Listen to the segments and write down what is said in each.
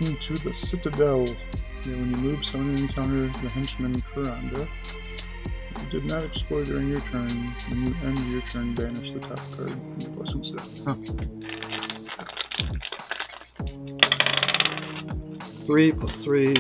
Taking to the Citadel. When you move, someone encounter the henchman Kuranda. If you did not explore during your turn, when you end your turn, banish the top card. Plus instead. 3 plus 3.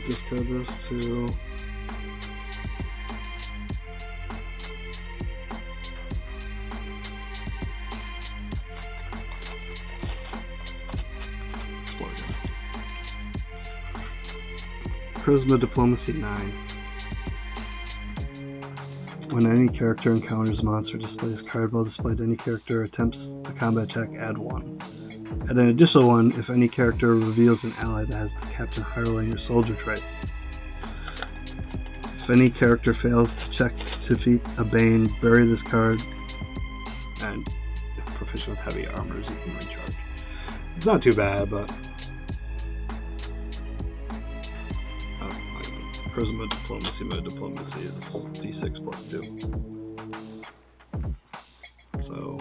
Discard this to Charisma Diplomacy 9. When any character encounters a monster, displays a card while displayed. Any character attempts a combat check, add 1. Add an additional 1 if any character reveals an ally that has the Captain Hireling or Soldier trait. If any character fails to check to defeat a Bane, bury this card, and if proficient with heavy armors, you can recharge. It's not too bad, but Charisma Diplomacy, my Diplomacy is D6 plus 2. So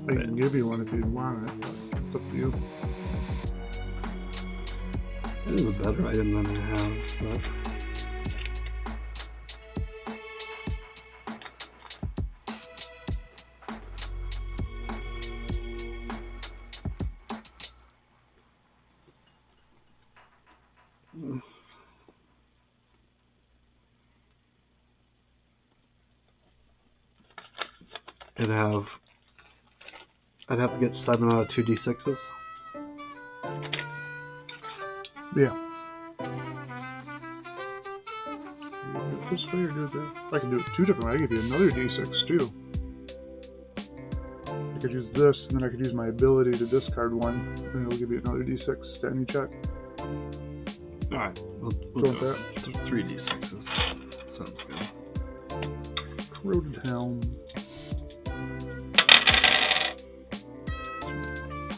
I can give you one if you want it, but it's up to you. It is a better item than I have, but I'd have to get 7 out of 2 D6s. Yeah. This way or do that? I can do it 2 different ways. I give you another D6 too. I could use this, and then I could use my ability to discard 1, and it'll give you another D6 to any check. Alright, we'll go with that. 3 D6s. Sounds good. Corroded Helm.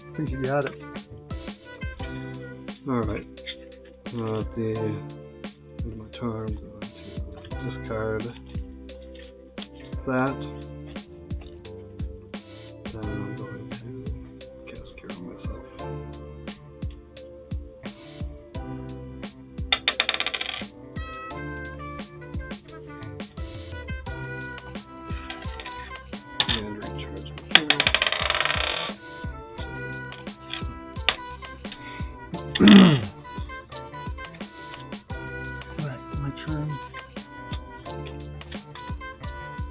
I think you got it. Alright. At the end of my turn, I'm going to discard that. Then I'm going to cast Cure on myself. And recharge my cure. Alright, my turn.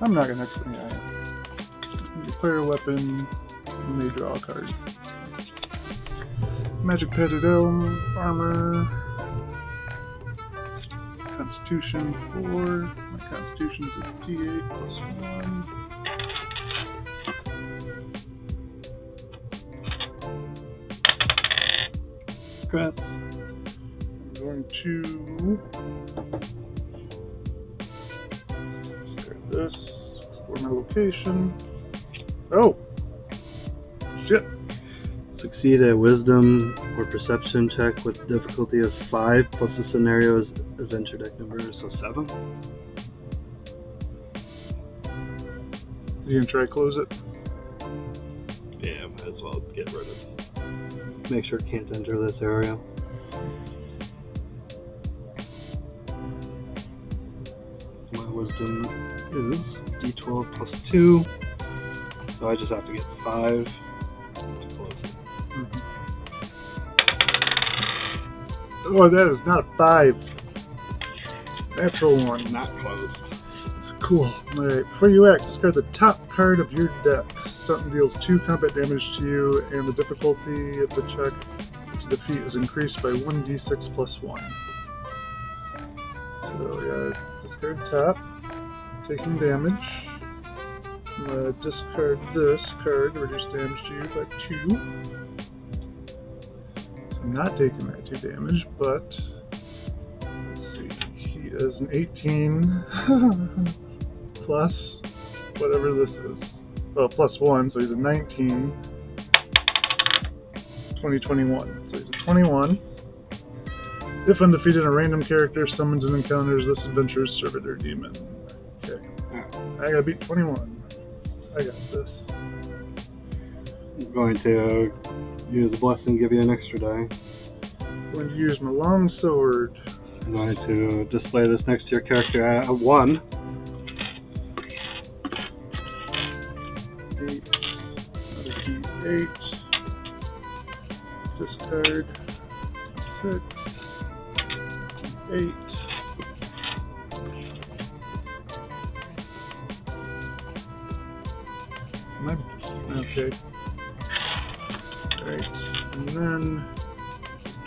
I'm not gonna explain it. You declare a weapon, you may draw a card. Magic Padded Elm, Armor, Constitution 4. My Constitution's a D8 plus 1. Crap. I'm going to discard this for my location. Oh! Shit! Succeed at Wisdom or Perception check with difficulty of 5 plus the scenario's adventure deck number, so 7. You can try to close it. Yeah, might as well get rid of it. Make sure it can't enter this area. My wisdom is D12 plus 2, so I just have to get 5 to close it. Oh, that is not a 5. Natural 1. Not closed. Cool. Alright, before you act, discard the top card of your deck. Something deals 2 combat damage to you, and the difficulty of the check to defeat is increased by 1d6 plus 1. So, yeah, discard top. Taking damage. I'm gonna discard this card, reduce damage to you by 2. not taking that 2 damage, but let's see, he is an 18 plus whatever this is. Well, plus 1, so he's a 19. 2021. So he's a 21. If undefeated, a random character summons and encounters this adventure's servitor demon. Okay. I gotta beat 21. I got this. I'm going to use a blessing, give you an extra die. I'm going to use my long sword. I'm going to display this next to your character at a 1. 8. Another D8. Discard. 6. 8. Okay. Alright. And then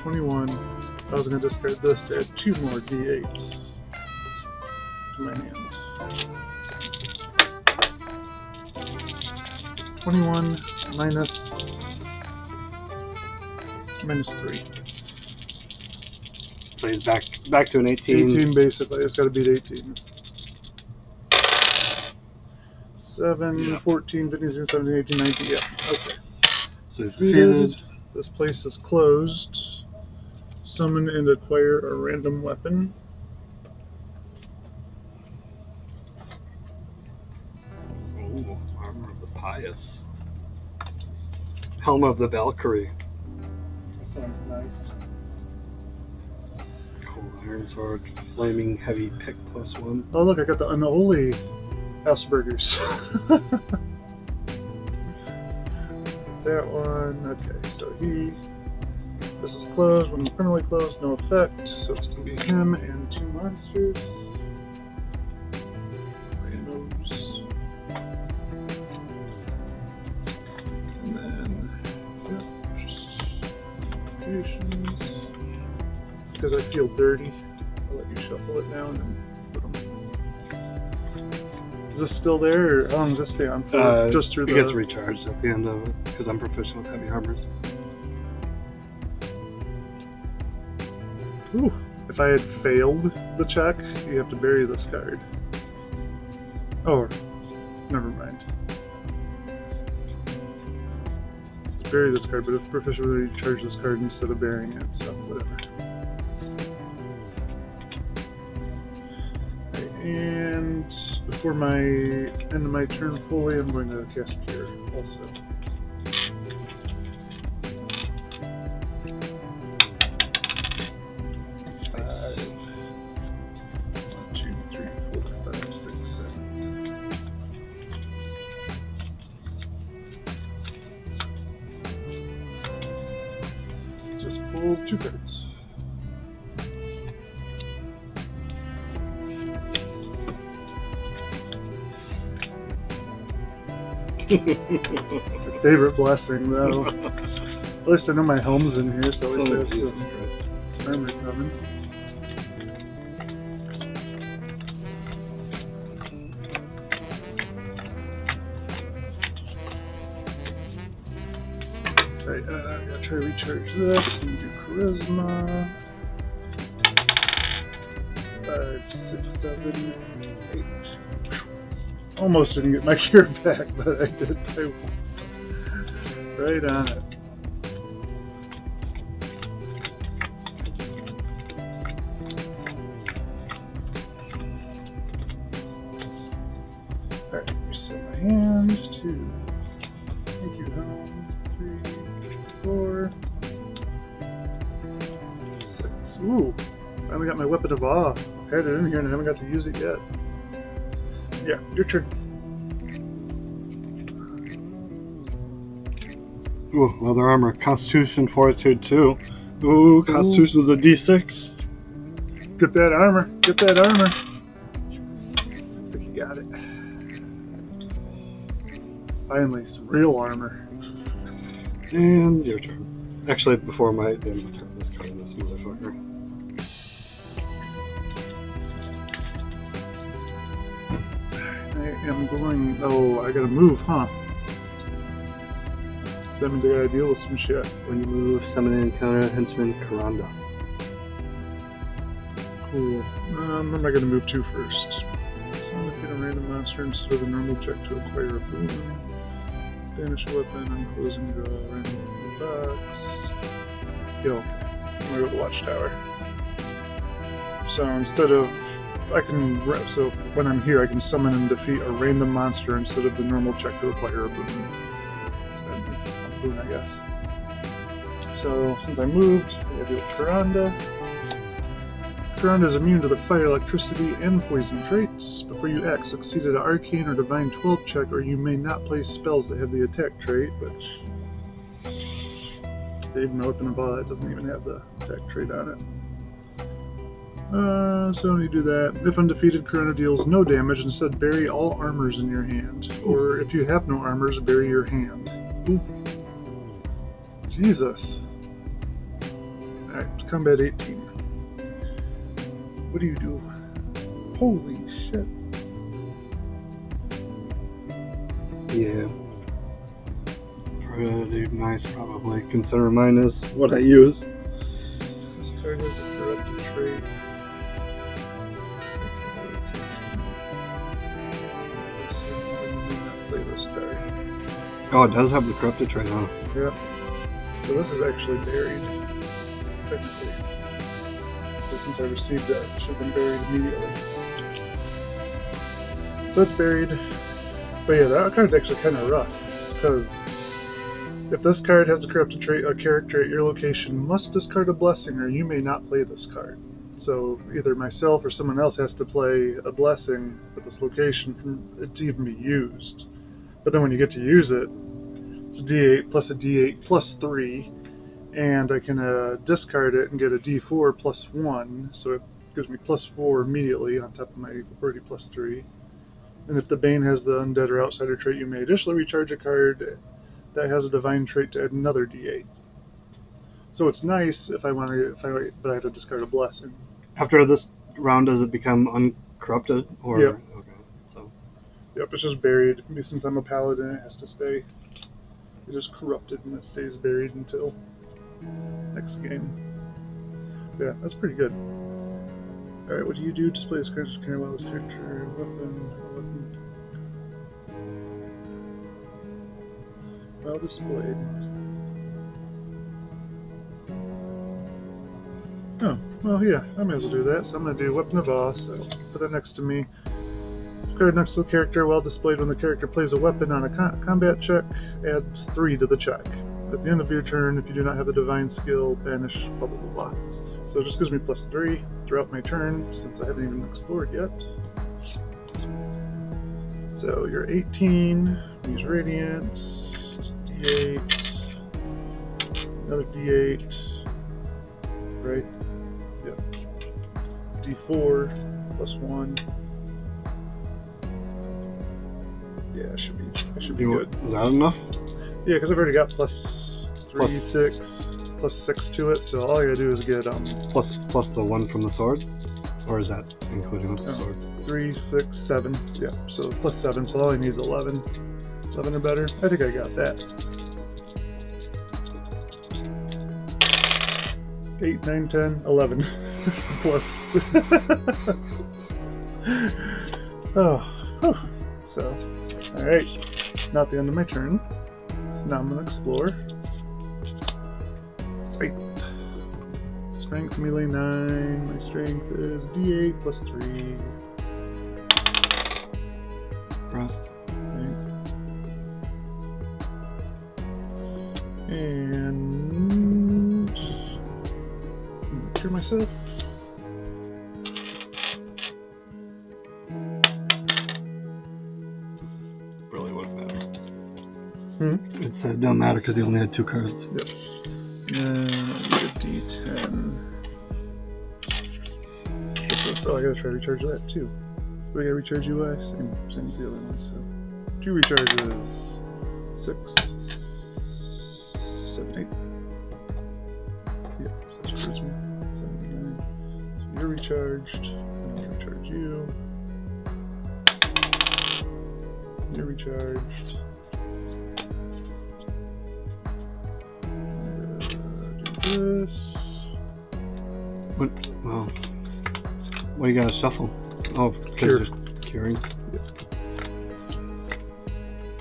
21. I was going to discard this to add 2 more D8s to my hand. 21 minus 3. So he's back to an 18. 18 basically. It's got to beat 18. 7, Yeah. 14, 15, 16, 17, 18, 19. Yeah. Okay. So he's Defeated. defeated. This place is closed. Summon and acquire a random weapon. Ooh, Armor of the Pious. Helm of the Valkyrie. Sounds nice. Cool Iron Sword. Flaming Heavy Pick +1. Oh look, I got the unholy Asperger's. That one. Okay, so this is closed. When permanently closed, no effect. So it's gonna be him and 2 monsters. Randos. And then because I feel dirty, I'll let you shuffle it down and put them. Is this still there, or how long does this stay on for? Just through it gets recharged at the end of it, because I'm proficient with heavy armors. Ooh. If I had failed the check, you have to bury this card. Oh, never mind. Bury this card, but if proficient, we charge this card instead of burying it, so whatever. And before my end of my turn fully, I'm going to cast Cure also. Pull 2 cards. My favorite blessing, though. At least I know my helm's in here, so at least I have some armor coming. Right, I gotta try to recharge this and do charisma. 5, 6, 7, 8. Almost didn't get my cure back, but I did. Right on it. Alright, reset my hands. 2. Thank you, helm. 3, 4, 6. Ooh, finally got my weapon of awe. I had it in here and I haven't got to use it yet. Yeah, your turn. Ooh, leather armor. Constitution, Fortitude 2. Ooh, Constitution is a D6. Get that armor. Get that armor. I think you got it. Finally, some real armor. And your turn. Actually, before my turn, let's cut this motherfucker. I am going. Oh, I gotta move, huh? that means I gotta deal with some shit. When you move, summon and encounter henchman Karanda. Cool. Where am I gonna move to first? Summon defeat a random monster instead of a normal check to acquire a boon. Banish a weapon, unclose and draw a random box. Yo, I'm gonna go to the Watchtower. So instead of, so when I'm here, I can summon and defeat a random monster instead of the normal check to acquire a boon. A boon, I guess. So since I moved, I gotta deal with Karanda. Karanda is immune to the fire, electricity, and poison traits. Before you act, succeed at an Arcane or Divine 12 check, or you may not play spells that have the attack trait, which even my weapon of all that doesn't even have the attack trait on it. So when you do that, if undefeated, Karanda deals no damage. Instead, bury all armors in your hand. Or if you have no armors, bury your hand. Ooh. Jesus. Alright, combat 18. What do you do? Holy shit. Yeah. Pretty nice, probably. Consider mine is what I use. This card has a corrupted trait. Play this card. Oh, it does have the corrupted trait, huh? Yeah. So this is actually buried. Technically. So since I received that, it should have been buried immediately. So it's buried. But yeah, that card's actually kind of rough. Because if this card has a corrupted trait, a character at your location must discard a blessing, or you may not play this card. So either myself or someone else has to play a blessing at this location for it to even be used. But then when you get to use it, it's a D8 plus a D8 plus 3, and I can discard it and get a D4 plus 1, so it gives me plus 4 immediately on top of my already plus 3. And if the Bane has the Undead or Outsider trait, you may additionally recharge a card that has a Divine trait to add another D8. So it's nice if I want to, but I have to discard a blessing. After this round, does it become uncorrupted? Or Yep. Okay. So. Yep, it's just buried. Since I'm a paladin, it has to stay. It's just corrupted and it stays buried until next game. Yeah, that's pretty good. Alright, what do you do? Display this card to carry while this character weapon. Well displayed. Oh, well, yeah, I may as well do that. So I'm going to do Weapon of Awe, so put that next to me. Card next to the character, while displayed when the character plays a weapon on a combat check, adds 3 to the check. At the end of your turn, if you do not have a divine skill, banish blah blah blah blah. So it just gives me plus 3 throughout my turn, since I haven't even explored yet. So you're 18, use Radiant, D8, another D8, right? Yep. D4 plus 1. Yeah, it should be good. Is that enough? Yeah, because I've already got plus 3, 6, plus 6 to it, so all I gotta do is get plus the 1 from the sword? Or is that including the sword? 3, 6, 7. Yeah, so plus 7, so all I need is 11. 11 or better. I think I got that. 8, 9, 10, 11. Plus. Oh. Whew. So, alright. Not the end of my turn. Now I'm going to explore. Right. Strength, melee 9. My strength is D8 plus 3. Rest. Thanks. And cure myself. Really wouldn't matter. It said don't matter because he only had 2 cards. Yep. And a D10. Oh, I gotta try to recharge that too. So I gotta recharge UI, same as the other one. So 2 recharges, 6, 7, 8. Yep, that recharges me. 7, 9. So you're recharged. And I'll recharge you. You're recharged. this. What? Well, what you gotta shuffle? Oh, because you're curing. Yep.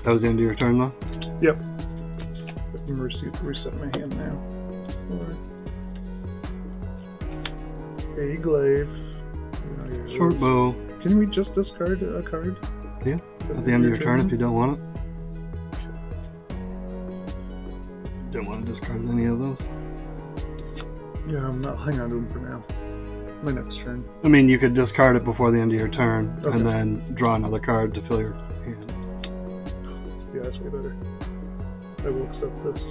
That was the end of your turn, though? Yep. Let me reset my hand now. A glaive. Short bow. Can we just discard a card? Yeah. At the end of your turn if you don't want it. Don't want to discard any of those. Yeah, I'm not. Hang on to them for now. My next turn. I mean, you could discard it before the end of your turn, Okay. and then draw another card to fill your hand. Yeah, that's way better. I will accept this.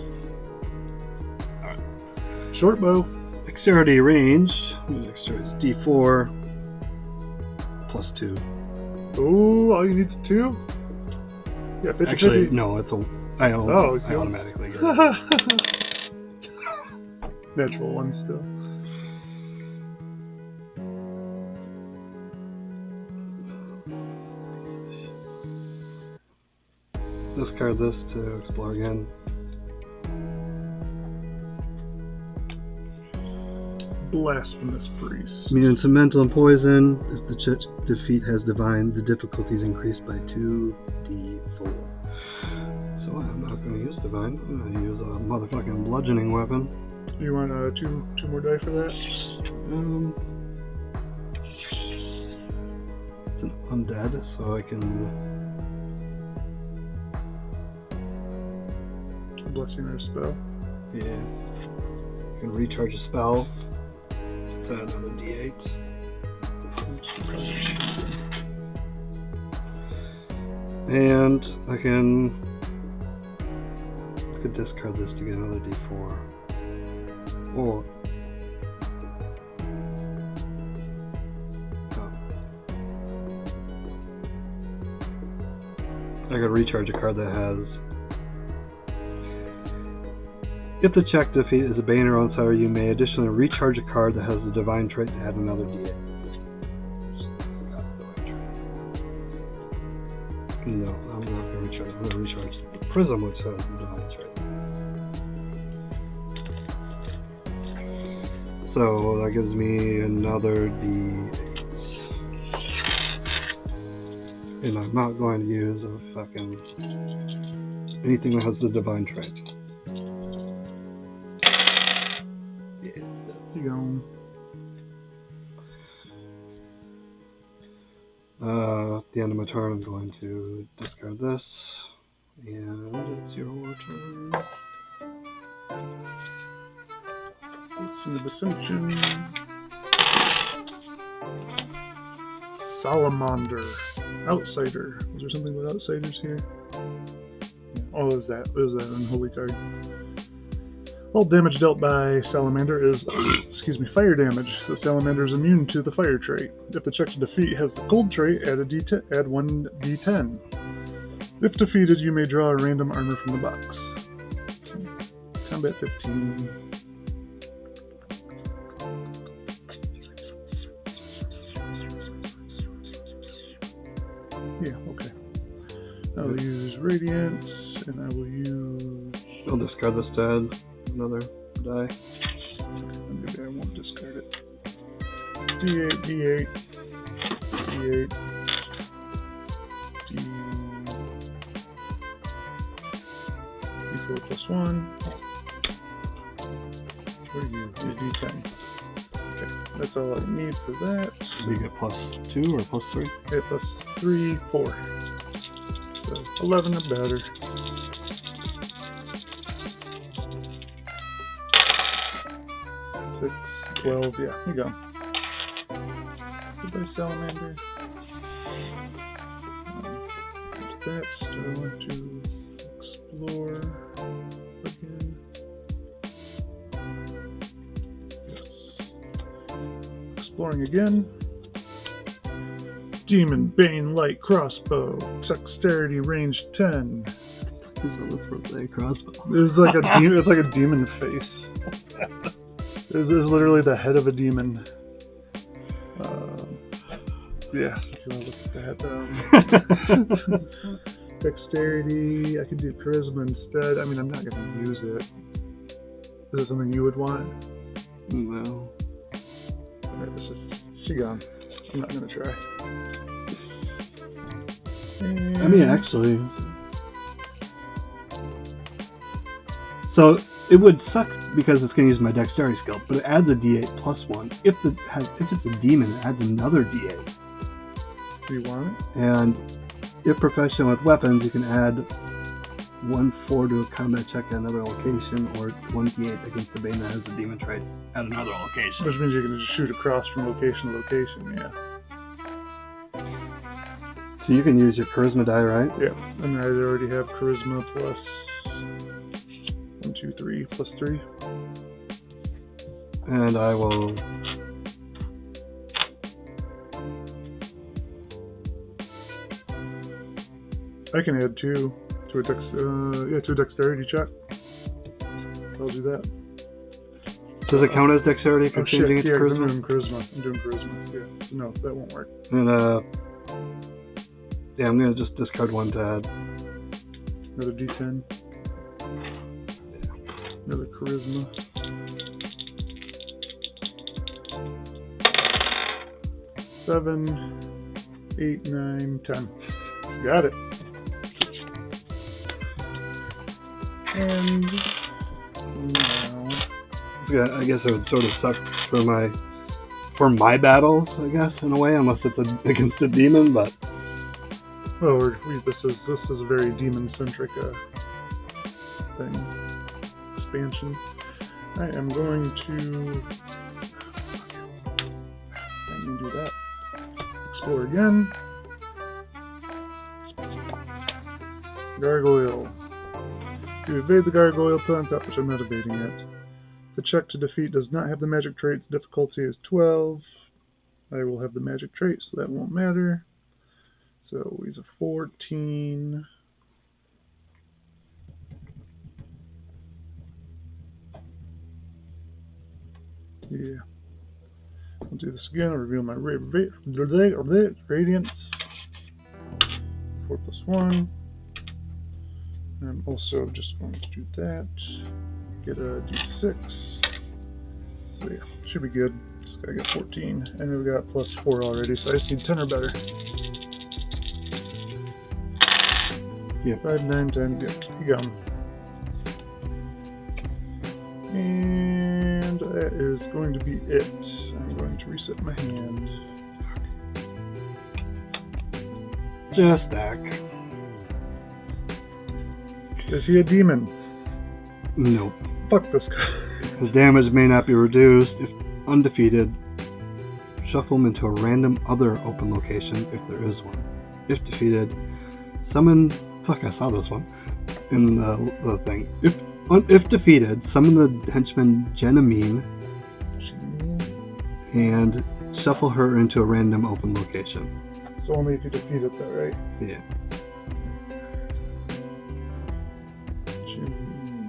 Alright. Short bow. Dexterity range. Dexterity is D4 plus 2. Ooh, all you need is 2? Yeah, 50. Actually, no, it's a. I automatically get it. Natural 1 still. Discard this to explore again. Blasphemous priest. Immune to mental and poison. If the defeat has divine, the difficulty is increased by 2d4. So I'm not going to use divine. I'm going to use a motherfucking bludgeoning weapon. You want two more die for that? It's an undead, so I can. Blessing or spell. Yeah. I can recharge a spell. It's another d8. And I could discard this to get another d4. Or I could recharge a card that has. If the check defeat is a Bane or outsider, you may additionally recharge a card that has the divine trait to add another d8. No, I'm not going to recharge. I'm going to recharge the prism, which has the divine trait. So that gives me another d8. And I'm not going to use a fucking anything that has the divine trait. At the end of my turn, I'm going to discard this, and it's your turn. What's in the Ascension? Salamander. Outsider. Was there something with outsiders here? Oh, is that unholy card? All damage dealt by Salamander is, fire damage. The Salamander is immune to the fire trait. If the check to defeat has the cold trait, add 1 d10. If defeated, you may draw a random armor from the box. Combat 15. Yeah, okay. I will use Radiance, and I will use... I'll discard this to add another die. Maybe I won't discard it. D8, D8, D8, D4 plus 1. What are you? D10. Okay, that's all I need for that. So you get plus 2 or plus 3? Okay, plus 3, 4. So 11 or better. 12, yeah, here you go. Goodbye, Salamander. There's that. Still want to explore again. Yes. Exploring again. Demon Bane Light Crossbow. Dexterity range 10. Crossbow. It's like a it's like a demon face. This is literally the head of a demon. Yeah, look at that. Dexterity, I could do charisma instead. I mean, I'm not going to use it. Is it something you would want? No. Okay, this is Shigon. I'm not gonna try. I mean, actually. So it would suck because it's going to use my dexterity skill, but it adds a d8 plus 1. If it's a demon, it adds another d8. Do you want it? And if proficient with weapons, you can add 1/4 to a combat check at another location, or 1d8 against the Bane that has the demon trait at another location. Which means you can just shoot across from location to location, yeah. So you can use your charisma die, right? Yeah, and I already have charisma plus 1, 2, 3, plus 3. And I will... I can add 2 to a dexterity check. I'll do that. Does it count as dexterity for changing it to charisma? I'm doing charisma. Yeah. No, that won't work. And yeah, I'm gonna just discard 1 to add. Another d10. Another charisma. 7, 8, 9, 10. Got it. And now, Yeah, I guess it would sort of suck for my battles, I guess, in a way, unless it's against a demon, but... well, this is a very demon-centric thing. Expansion. I am going to do that. Explore again. Gargoyle. You evade the gargoyle plant up, which I'm not evading yet. The check to defeat does not have the magic trait. The difficulty is 12. I will have the magic trait, so that won't matter. So he's a 14. Yeah. I'll do this again. I'll reveal my radiance. 4 plus 1. I'm also just going to do that. Get a d6. So yeah, should be good. Just gotta get 14. And we got plus 4 already, so I just need 10 or better. Yeah. 5, 9, 10. Yeah, you got 'em. And that is going to be it. I'm going to reset my hand. Just stack. Is he a demon? Nope. Fuck this guy. His damage may not be reduced. If undefeated, shuffle him into a random other open location if there is one. If defeated, summon... Fuck, I saw this one in the thing. If defeated, summon the henchman Kenabres and shuffle her into a random open location. So only if you defeat it, though, right? Yeah.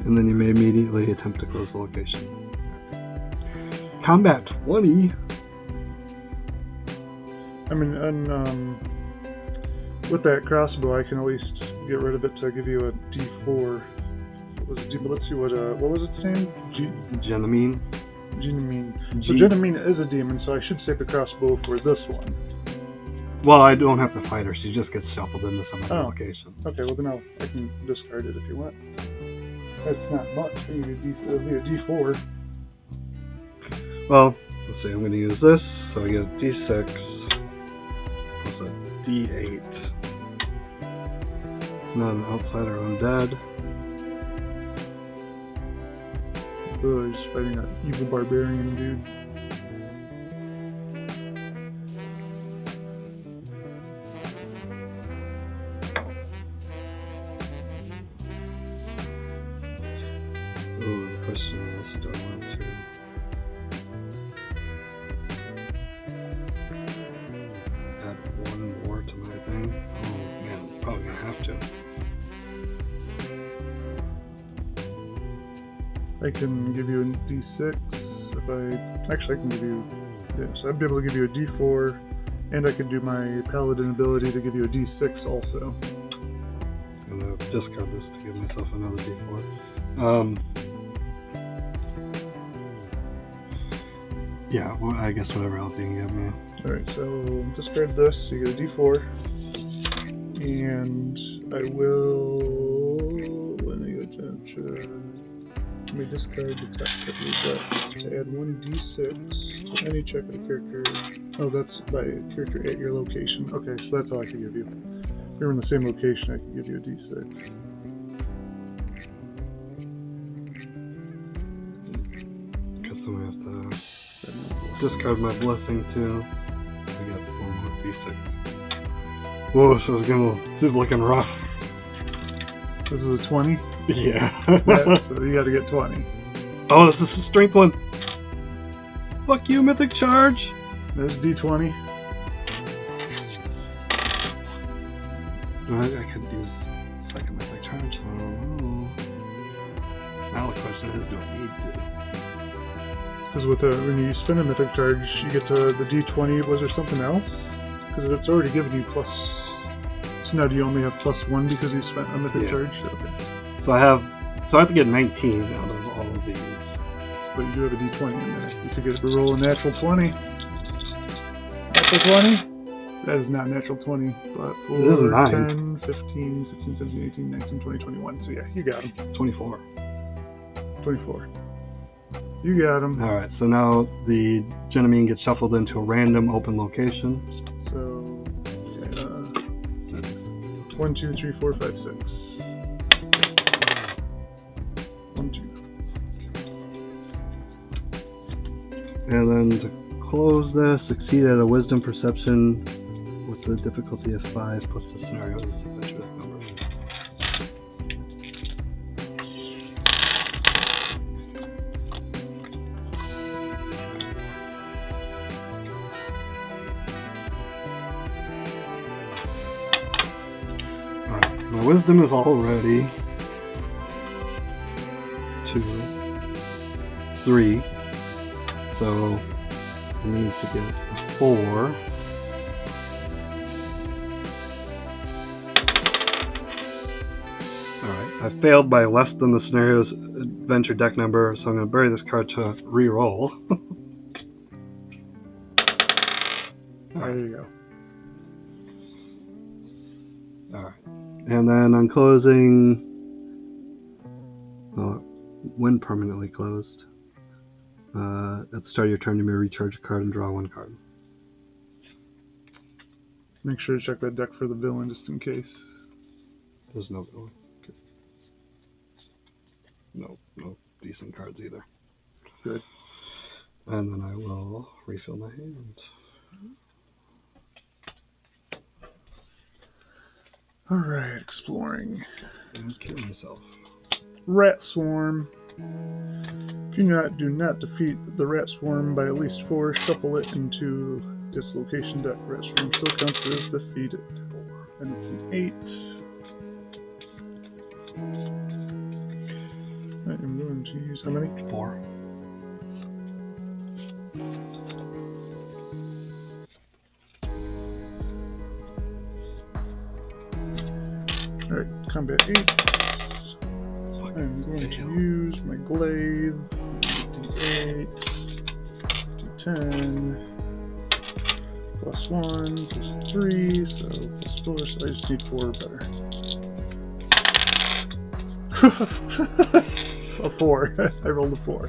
And then you may immediately attempt to close the location. Combat 20. I mean, and with that crossbow, I can at least get rid of it to give you a D4. Let's see what was its name? Kenabres. Kenabres. So Kenabres is a demon, so I should save the crossbow for this one. Well, I don't have to fight her. She just gets shuffled into some other location. Okay, well then I can discard it if you want. That's not much. It'll be a D4. Well, let's see. I'm going to use this, so I get a D6 plus a D8. It's not an outsider undead. Oh, he's fighting that evil barbarian dude. Oh, the question is, do I want to add 1 more to my thing? Oh man, I'm probably gonna have to. I can give you a D6 if I can give you, so I'd be able to give you a D4, and I can do my paladin ability to give you a D6 also. I'm gonna discard this to give myself another D4. Yeah, well, I guess whatever else you can give me. Alright, so discard this, so you get a d4. And I will... Let me discard the text that we got to add 1d6 to any check of the character. Oh, that's by character at your location. Okay, so that's all I can give you. If we were in the same location, I could give you a d6. Guess I'm gonna have to discard my blessing too. I got one more d6. Whoa, so this is looking rough. This is a 20? Yeah. Yeah, so you gotta get 20. Oh, this is a strength one. Fuck you, mythic charge. There's d20. I could use second mythic charge, so I don't know. Now the question is, do I need to? Because when you spend a mythic charge, you get to the d20. Was there something else? Because it's already given you plus... So now do you only have +1 because you spent a mythic charge? Okay. So I have to get 19 out of all of these. But you do have a d20 in there. You could get to roll a natural 20. Natural 20? That is not natural 20, but 4, 10, 15, 16, 17, 18, 19, 20, 21. So yeah, you got them. 24. 24. You got them. Alright, so now the Kenabres gets shuffled into a random open location. So, 1, 2, 3, 4, 5, 6. 1, 2. And then to close this, succeed at a wisdom perception with the difficulty of 5 plus the scenario's adventurous number. Alright, my wisdom is already 2, 3. So I need to get a 4. Alright, I failed by less than the scenario's adventure deck number, so I'm going to bury this card to re-roll. There you go. Alright, and then on closing, when permanently closed, at the start of your turn, you may recharge a card and draw 1 card. Make sure to check that deck for the villain just in case. There's no villain. Okay. No decent cards either. Good. And then I will refill my hand. Alright, exploring. And kill myself. Rat Swarm. If you do not defeat the Rat Swarm by at least 4, shuffle it into this location deck. Rat Swarm still counts as defeated. And it's an 8. I am going to use how many? 4. Alright, combat 8. I'm going to use my glaive. D8, D10, +1, +3, so +4, so I just need 4 better. A 4. I rolled a 4.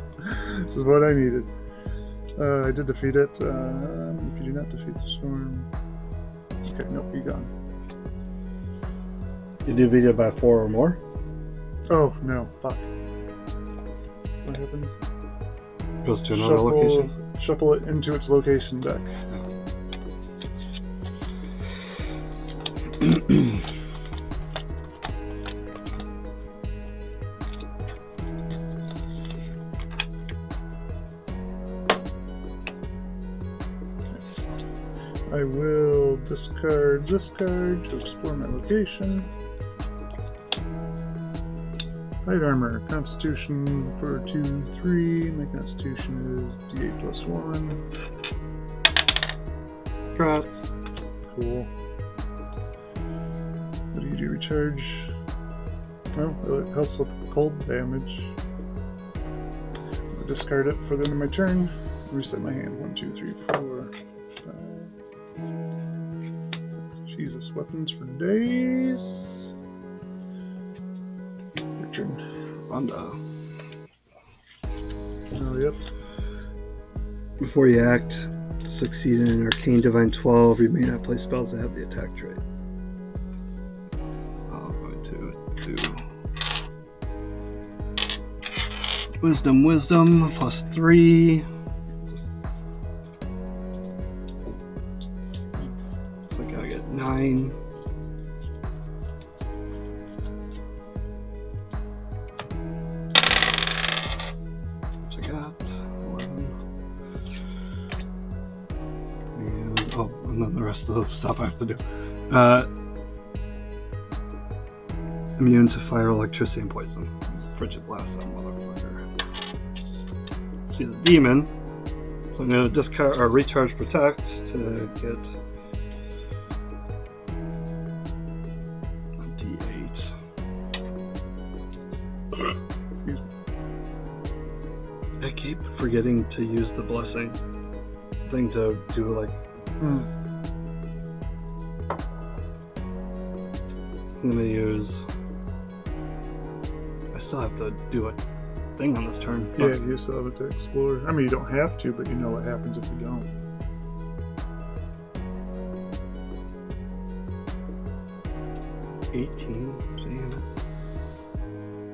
This is what I needed. I did defeat it. If you do not defeat the storm... Okay, nope, you're gone. You defeat it by 4 or more? Oh, no. Fuck. What happened? Goes to another location? Shuffle it into its location deck. I will discard this card to explore my location. Light armor, constitution for 2, 3. My constitution is d8 +1. Congrats. Cool. What do you do? Recharge? Well, it helps with cold damage. I'll discard it for the end of my turn. Reset my hand. 1, 2, 3, 4, 5. Jesus, weapons for days. Your turn. Wanda. Oh, yep. Before you act, to succeed in an Arcane Divine 12, you may not play spells that have the attack trait. I'm going to do Wisdom, plus 3. So I gotta get 9. So I got 11. And then the rest of the stuff I have to do. Immune to fire, electricity, and poison. Frigid blast, that motherfucker. See the demon. So I'm gonna discard or recharge protect to get a D8. I keep forgetting to use the blessing thing to do like. I'm gonna use. I still have to do a thing on this turn. Yeah, you still have it to explore. I mean, you don't have to, but you know what happens if you don't. Damn it.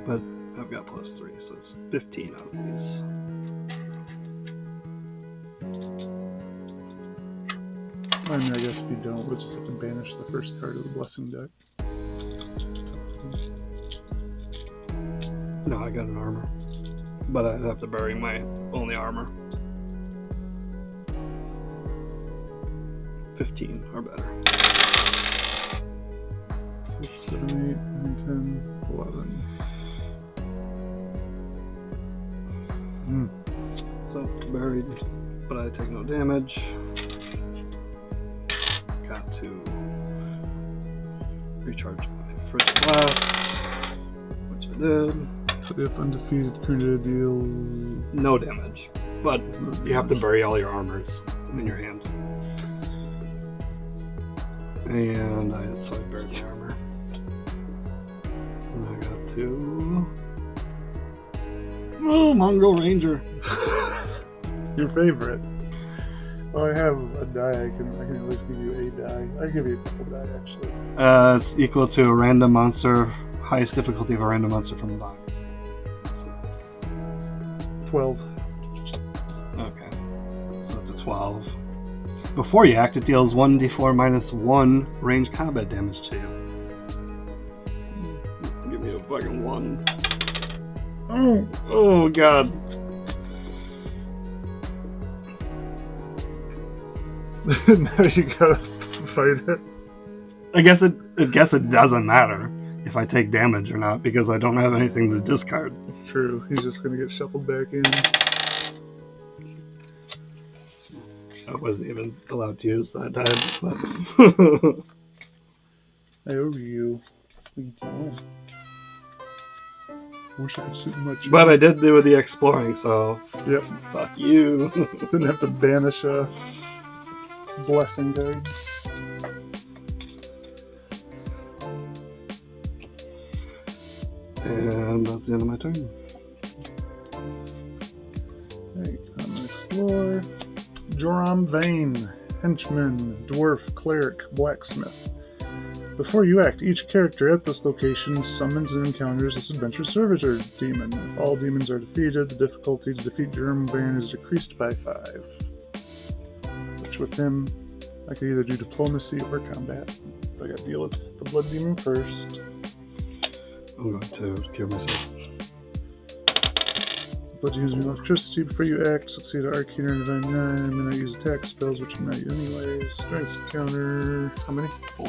But I've got plus 3, so it's 15 out of these. I mean, I guess if you don't, we'll just have to banish the first card of the blessing deck. No, I got an armor. But I'd have to bury my only armor. 15 or better. 6, 7, 8, 9, 10, 11. So, buried. But I take no damage. Got to recharge my first blast, which I did. So if undefeated, creature deals no damage, but you have to bury all your armors in your hands. And so I buried the armor. And I got to Mongrel Ranger. Your favorite. Well, I have a die. I can at least give you a die. I can give you a couple die actually. It's equal to a random monster, highest difficulty of a random monster from the box. 12. Okay. So it's a 12. Before you act, it deals 1d4 minus 1 range combat damage to you. Give me a fucking 1. Oh god. Now you gotta fight it. I guess it doesn't matter if I take damage or not because I don't have anything to discard. True. He's just gonna get shuffled back in. I wasn't even allowed to use that die. But I owe you. What are you doing? I wish I could sit much. But I did do the exploring, so yep. Fuck you. Didn't have to banish a blessing card. And that's the end of my turn. Alright, I'm gonna explore. Staunton Vhane, henchman, dwarf, cleric, blacksmith. Before you act, each character at this location summons and encounters this adventure servitor demon. If all demons are defeated, the difficulty to defeat Staunton Vhane is decreased by 5. Which with him, I could either do diplomacy or combat. I gotta deal with the blood demon first. I'm going to cure myself. Blood demons use electricity before you act. Succeed at Arcane or Divine 9. May not use attack spells, which you might use anyways. Strength counter. How many? 4.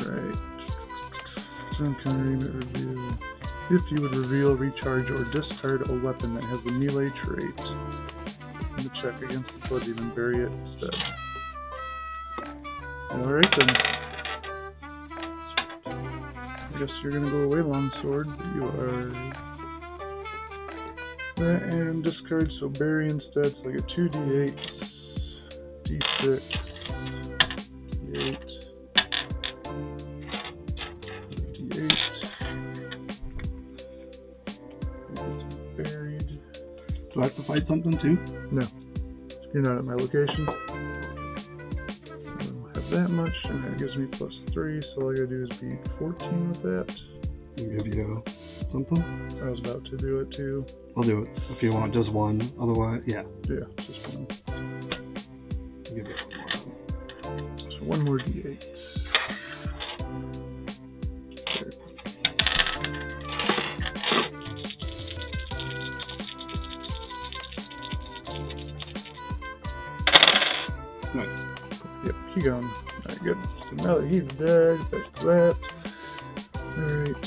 Right. Strength counter, unit reveal. If you would reveal, recharge, or discard a weapon that has the melee trait, and the check against the blood demon, bury it instead. Alright then. guess you're gonna go away, longsword. You are that and discard, so bury instead. So I get 2d8, d6, d8, d8. Buried. Do I have to fight something too? No, you're not at my location. That much, and that gives me +3, so all I gotta do is beat 14 with that. I'll give you something? I was about to do it too. I'll do it if you want just one, otherwise, yeah. Yeah, just one. I'll give you one. So one more d8. There. Nice. Yep, he gone. Alright, good. So now that he's dead, back to that. Alright,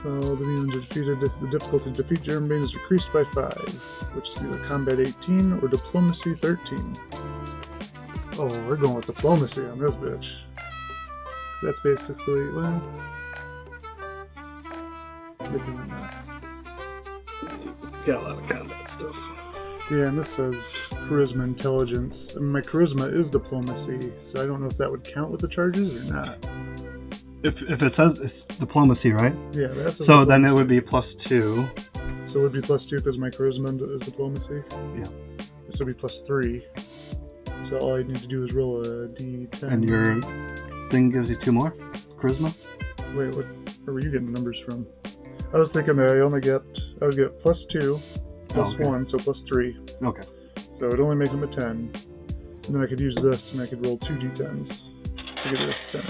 so the demons are defeated. The difficulty to defeat Germbane is decreased by 5, which is either combat 18 or diplomacy 13. Oh, we're going with diplomacy on this bitch. That's basically, well, maybe not. Got a lot of combat stuff. Yeah, and this says charisma intelligence. And my charisma is diplomacy, so I don't know if that would count with the charges or not. If it says it's diplomacy, right? Yeah, that's so then it would be +2. So it would be +2 because my charisma is diplomacy? Yeah. This would be +3. So all I need to do is roll a d10. And your thing gives you 2 more? Charisma? Wait, where were you getting the numbers from? I was thinking that I would get +2, +1, so +3. Okay. So it would only make them a 10. And then I could use this and I could roll 2 d10s to get it a 10.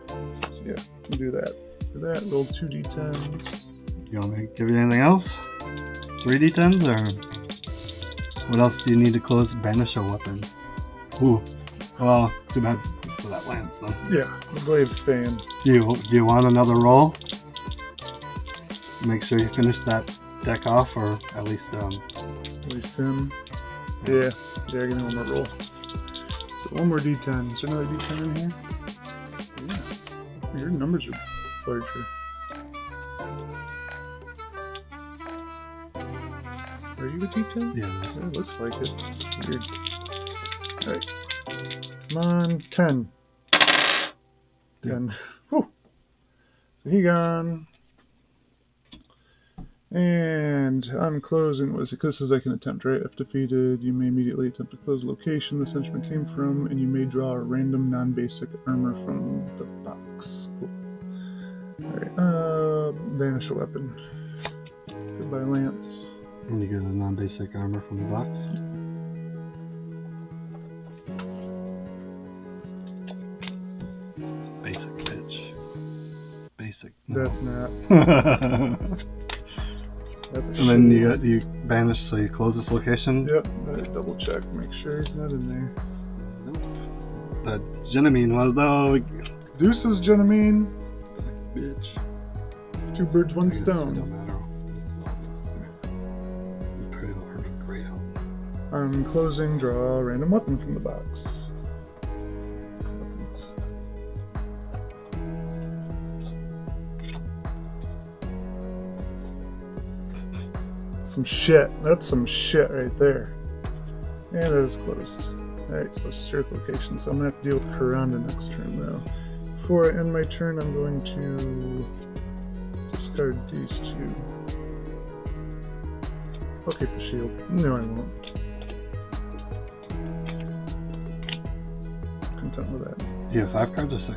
So yeah, I'll do that. For that, roll 2 d10s. You want me to give you anything else? 3 d10s, or what else do you need to close? Banish a weapon. Ooh. Well, too bad for that lance then. Yeah, the blade's staying. Do you want another roll? Make sure you finish that deck off, or at least him. Yeah, give me one more roll. So one more d10. Is there another d10 in here? Yeah. Your numbers are larger. Are you a d10? Yeah. It looks like it. Weird. Alright. Come on, 10. 10. Whew. So he gone. And I'm closing. What is it? This is like an attempt, right? If defeated, you may immediately attempt to close the location the sentiment came from, and you may draw a random non-basic armor from the box. Cool. Alright, banish a weapon. Goodbye, lance. And you get a non-basic armor from the box. Basic, bitch. Basic. No. That's not. And then you banish, so you close this location? Yep, I double check, make sure he's not in there. Nope. The Kenabres was though. Deuces, Kenabres. Bitch. 2 birds, 1 stone. Don't matter. Imperial Herd of Greyhound. I'm closing, draw a random weapon from the box. Some shit. That's some shit right there. And that is closed. Alright, so circ location. So I'm going to have to deal with Kuranda next turn though. Before I end my turn, I'm going to discard these 2. I'll keep the shield. No, I won't. Content with that. You have 5 cards or 6?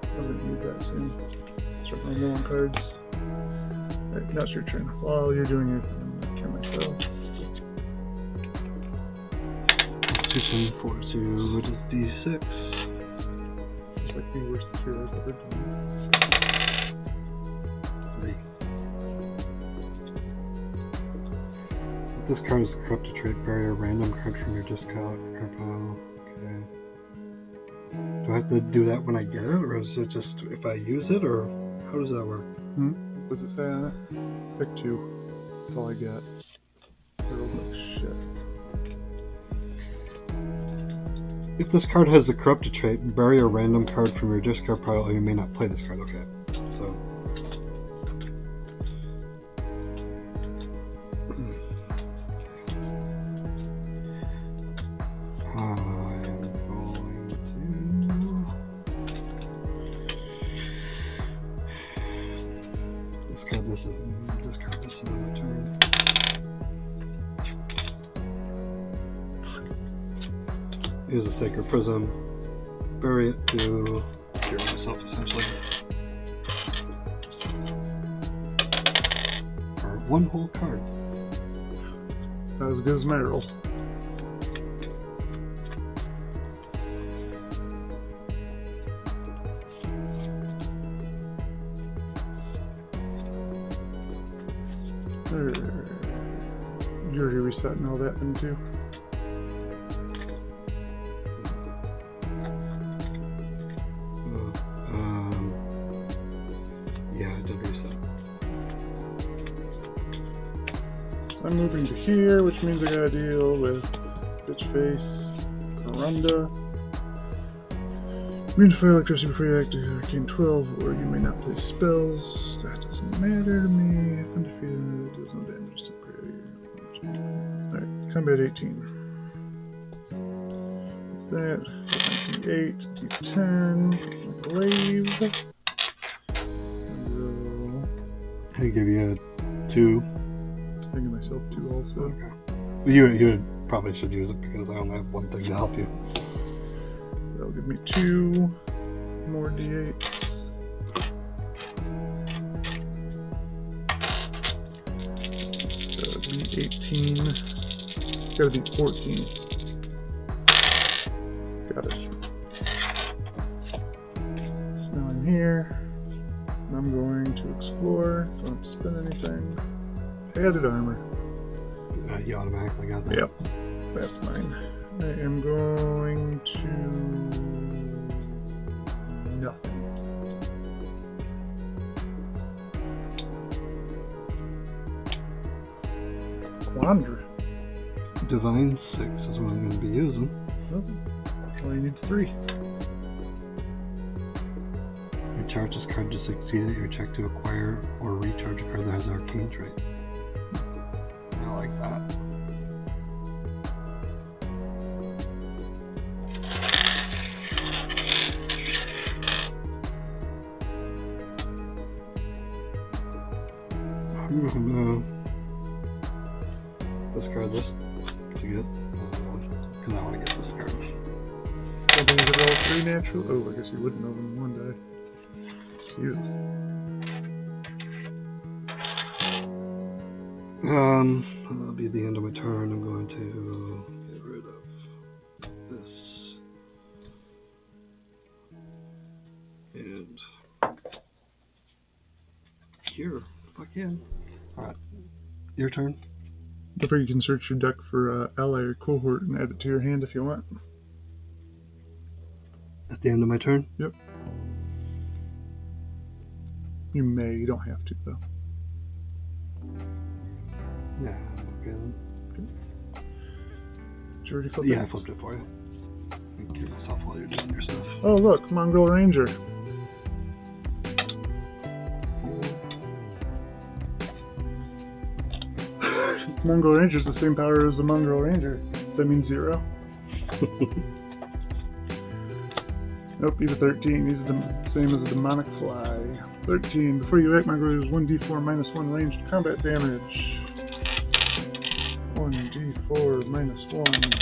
I'm going to need that soon. Start my more cards. Alright, now it's your turn. While you're doing your thing, I'm going to kill myself. 2, 4, 2, which is D6. It's like the worst cure I've ever done. 3. This card is corrupt to trade barrier, random card from your discard pile. Okay. Do I have to do that when I get it, or is it just if I use it, or how does that work? What does it say on it? Pick 2. That's all I got. It rolls like shit. If this card has the corrupted trait, bury a random card from your discard pile, or you may not play this card. Okay, so. Discard this on my turn. Use a Sacred Prism. Bury it to cure myself, essentially. Or one whole card. Not as good as my roll. You're already resetting all that then too. Yeah, I did reset. I'm moving to here, which means I gotta deal with Bitch Face, Corunda. Immune to fire electricity before you activate Arcane 12, or you may not play spells. That doesn't matter to me. If undefeated, does no damage to prey. Alright, combat 18. That, 8, D10, glaive. I give you a 2. I give myself 2 also. Okay. You probably should use it because I only have one thing to help you. That'll give me 2 more D8. That'll be 18. It's gotta be 14. Got it. So now I'm here. And I'm going to explore. Don't have to spend anything. Added armor. You automatically got that. Yep. That's mine. I am going to nothing. Quandra. Divine 6 is what I'm going to be using. Oh, well, you need 3. You charge this card to succeed at your check to acquire or recharge a card that has an arcane trait. I like that. I'm gonna discard this to get because I want to get this card. So these are all 3 natural. Oh, I guess you wouldn't know them in one die. Cute. That'll be the end of my turn. I'm going to get rid of this and here. Fuck yeah. Alright. Your turn. Or you can search your deck for ally or cohort and add it to your hand if you want. At the end of my turn? Yep. You may, you don't have to though. Yeah, okay then. Okay. Did you already flip it? Yeah, I flipped it for you. You can cure yourself while you're doing your stuff. Oh look, Mongrel Ranger. Mongrel Ranger is the same power as the Mongrel Ranger. Does that mean 0? Nope, he's a 13. He's the same as a demonic fly. 13. Before you act, Mongrel is 1d4 minus 1 ranged combat damage. 1d4 minus 1.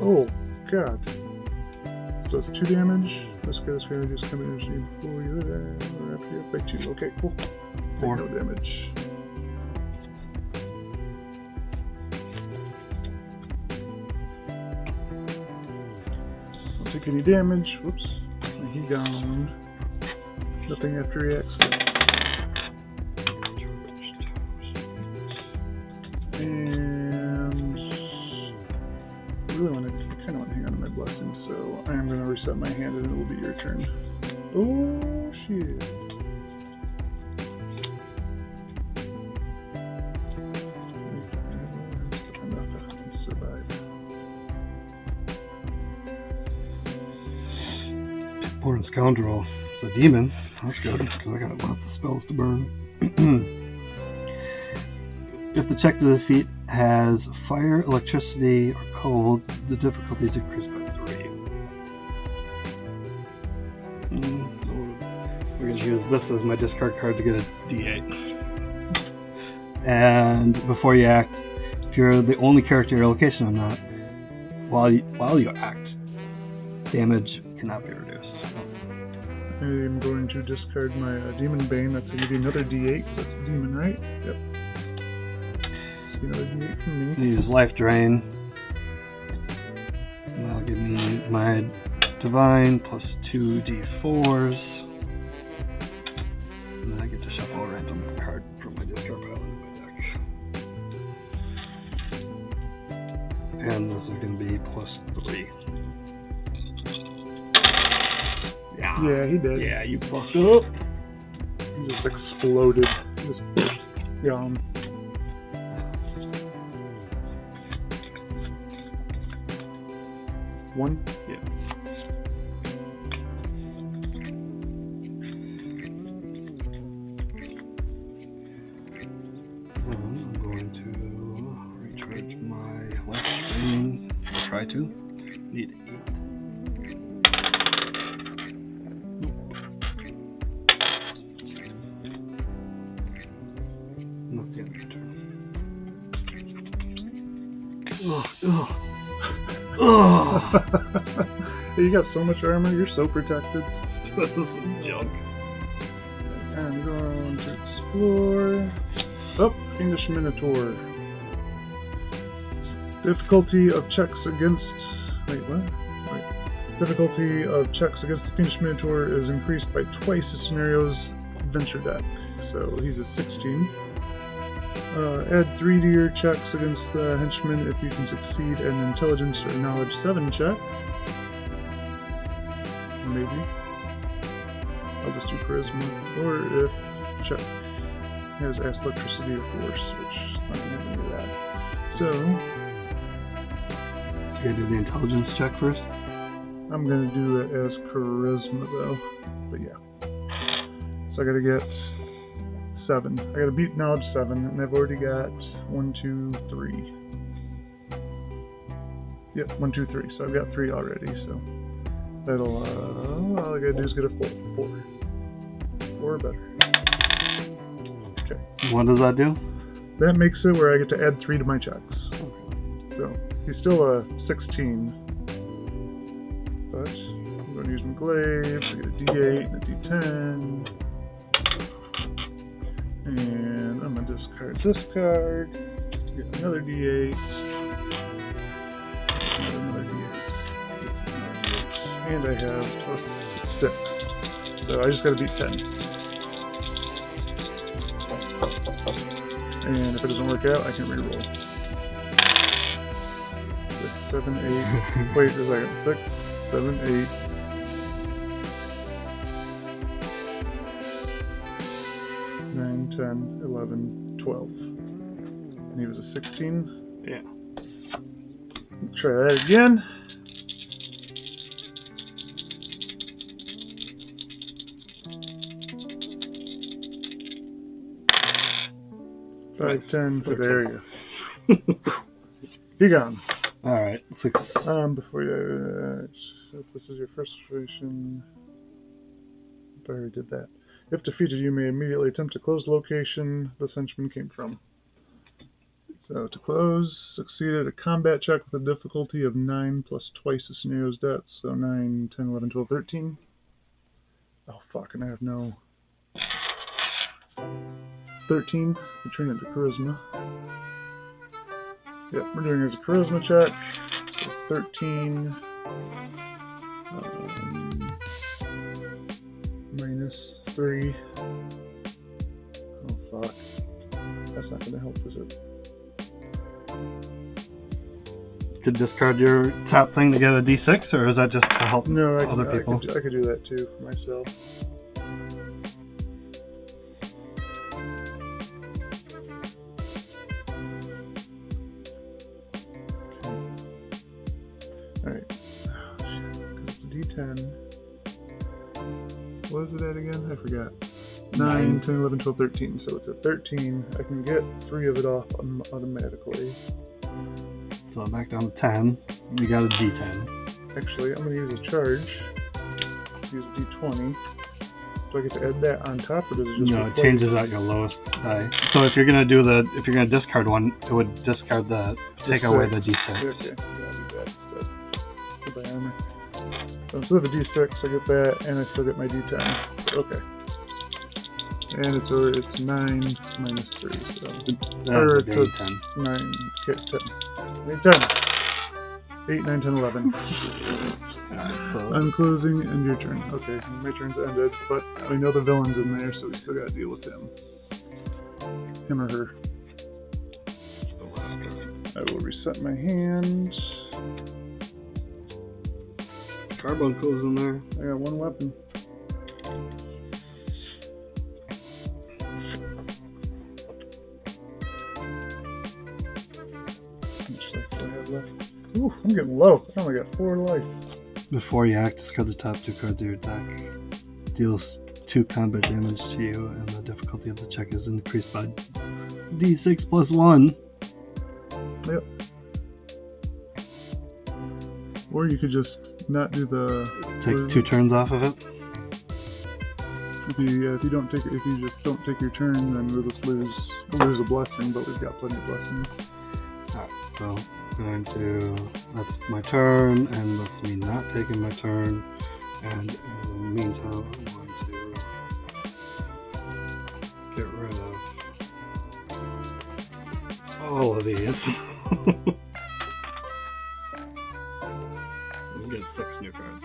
Oh, God. So it's 2 damage. This guy's going to reduce combat damage before you or after you by 2. Okay, cool. 4. No damage. Don't take any damage. Whoops. He gone. Nothing after he acts. And I really want to, kind of want to hang on to my blessing, so I am going to reset my hand and it will be your turn. Oh shit. Important scoundrel. It's a demon. That's good, because I got lots of spells to burn. If the check to defeat has fire, electricity, or cold, the difficulty is increased by 3. So we're going to use this as my discard card to get a D8. And before you act, if you're the only character in your location on that, while you act, damage cannot be reduced. I'm going to discard my Demon Bane. That's going to be another D8. That's a demon, right? Yep. Another D8 from me. Use Life Drain. And that'll give me my Divine plus 2 D4s. And then I get to shuffle a random card from my discard pile in my deck. And this is going to be plus 3. Yeah, he did. Yeah, you fucked up. He just exploded. Just gone. One? Yeah. I'm going to recharge my life stream. I'll try to. Need 8. Not the end of the turn. Hey, you got so much armor, you're so protected. This is junk. I'm going to explore. Oh, Fiendish Minotaur. Difficulty of checks against. Wait, what? Wait. Difficulty of checks against the Fiendish Minotaur is increased by twice the scenario's adventure deck. So he's a 16. Add 3 to your checks against the henchman if you can succeed an intelligence or knowledge 7 check. Maybe. I'll just do charisma. Or if check has asked electricity or force, which I don't have any of that. So you gotta do the intelligence check first? I'm gonna do it as charisma though. But yeah. So I gotta get 7. I gotta beat knowledge 7, and I've already got 1, 2, 3. Yep, 1, 2, 3. So I've got 3 already. So that'll all I gotta do is get a 4. 4 or better. Okay. What does that do? That makes it where I get to add 3 to my checks. So he's still a 16. But I'm going to use my glaive. I get a D8 and a D10. And I'm going to discard this card. Get another D8. Another D8. And I have plus 6. So I just got to beat 10. And if it doesn't work out, I can reroll. 6, 7, 8. Wait a second. 6, 7, 8. 9, 10, 11, 12. And he was a 16? Yeah. Let's try that again. Five, 10, so there you go. Be gone. Alright. Before you, if this is your first situation, I already did that. If defeated, you may immediately attempt to close the location the henchman came from. So to close, succeeded a combat check with a difficulty of 9 plus twice the scenario's death. So 9, 10, 11, 12, 13. Oh fuck, and I have no... 13. We turn it to charisma. Yep, we're doing it as a charisma check. So 13. Minus 3. Oh fuck. That's not going to help, is it? To discard your top thing to get a D6, or is that just to help other people? I could do that too for myself. Alright. D10. what is it at again? I forgot. 9, 10, 11, 12, 13. So it's at 13. I can get 3 of it off automatically. So back down to 10. You got a D10. Actually, I'm going to use a charge. Use a D20. Do I get to add that on top, or does it just No, it changes out your lowest die. So if you're gonna discard one, it would discard take away the D6. Okay, yeah, I'll do that instead. Goodbye, armor. So instead of a D6, I get that, and I still get my D10. Okay. And it's 9 minus 3, so... Or it's 10. 9, okay, 10. 8, 9, 10, 11. Alright, so... I'm closing, and your turn. Okay, my turn's ended, but I know the villain's in there, so we still gotta deal with him. Him or her. I will reset my hand. Carbon goes in there. I got 1 weapon. How much life do I have left? Ooh, I'm getting low. I only got 4 life. Before you act, discard the top 2 cards of your deck. Deals 2 combat damage to you, and the difficulty of the check is increased by D6 plus 1. Yep. Or you could just not do the... Take 2 turns off of it. If you just don't take your turn, then we'll just lose a blessing, but we've got plenty of blessings. Alright, so that's my turn, and that's me not taking my turn, and in the meantime I'm going to get rid of all of these. We get 6 new cards.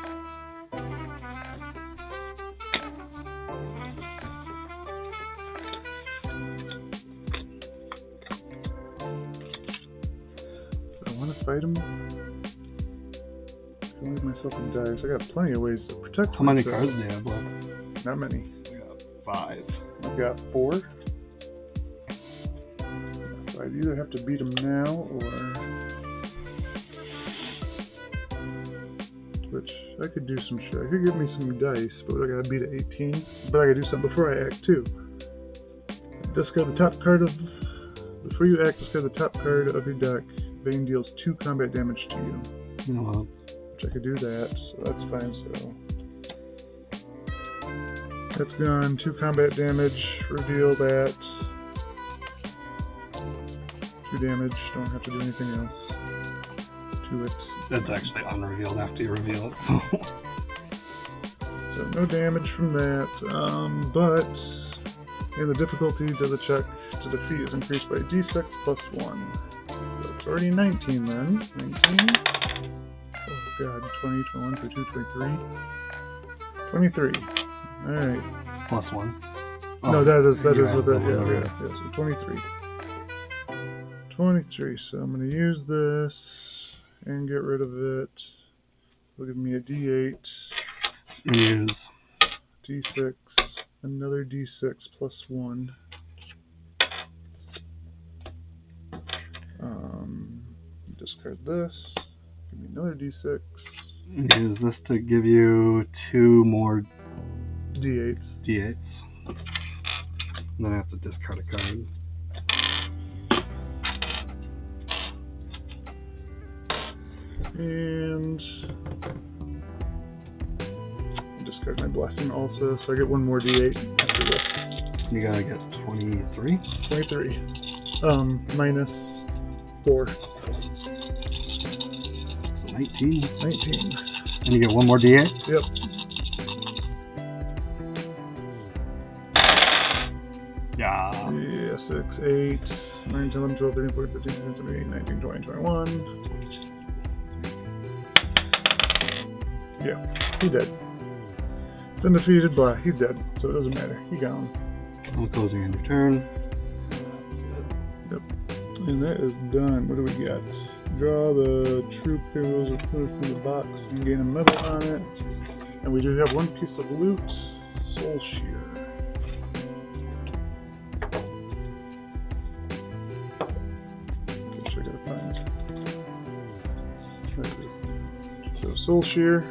Fight him. I can leave myself in dice. I got plenty of ways to protect myself. How many cards do you have left? Not many. I got 5. I've got 4. So I'd either have to beat him now or... Which, I could do some shit. I could give me some dice, but I gotta beat at 18. But I gotta do something before I act too. Discard the top card of... Before you act, discard the top card of your deck. Vhane deals 2 combat damage to you. Which I could do that, so that's fine. So that's gone. 2 combat damage. Reveal that. 2 damage. Don't have to do anything else to it. That's actually unrevealed after you reveal it. So no damage from that. But and the difficulty of the check to defeat is increased by D6 plus 1. It's already 19 then. 19. Oh god, 20, 21, 22, 23. 23. Alright. Plus 1. Oh, no, that is with it. Yeah, so 23. 23, so I'm going to use this and get rid of it. It'll give me a D8. Use D6. Another D6 plus 1. Discard this. Give me another D6. Use this to give you 2 more D8s. D8s. And then I have to discard a card. And discard my blessing also, so I get 1 more D8 after this. You gotta get 23. 23. Minus 4. 19. 19. And you get 1 more D8? Yep. Yeah. Yeah, 6, 8, 9, 10, 11, 12, 13, 14, 15, 16, 17, 18, 19, 20, 21. Yeah, he dead. It's undefeated, but he's dead, so it doesn't matter. He gone. I'm closing on your turn. Yep. And that is done. What do we got? Draw the troop heroes or put it from the box and gain a medal on it. And we do have 1 piece of loot. Soul Shear. Which I gotta find. So Soul Shear.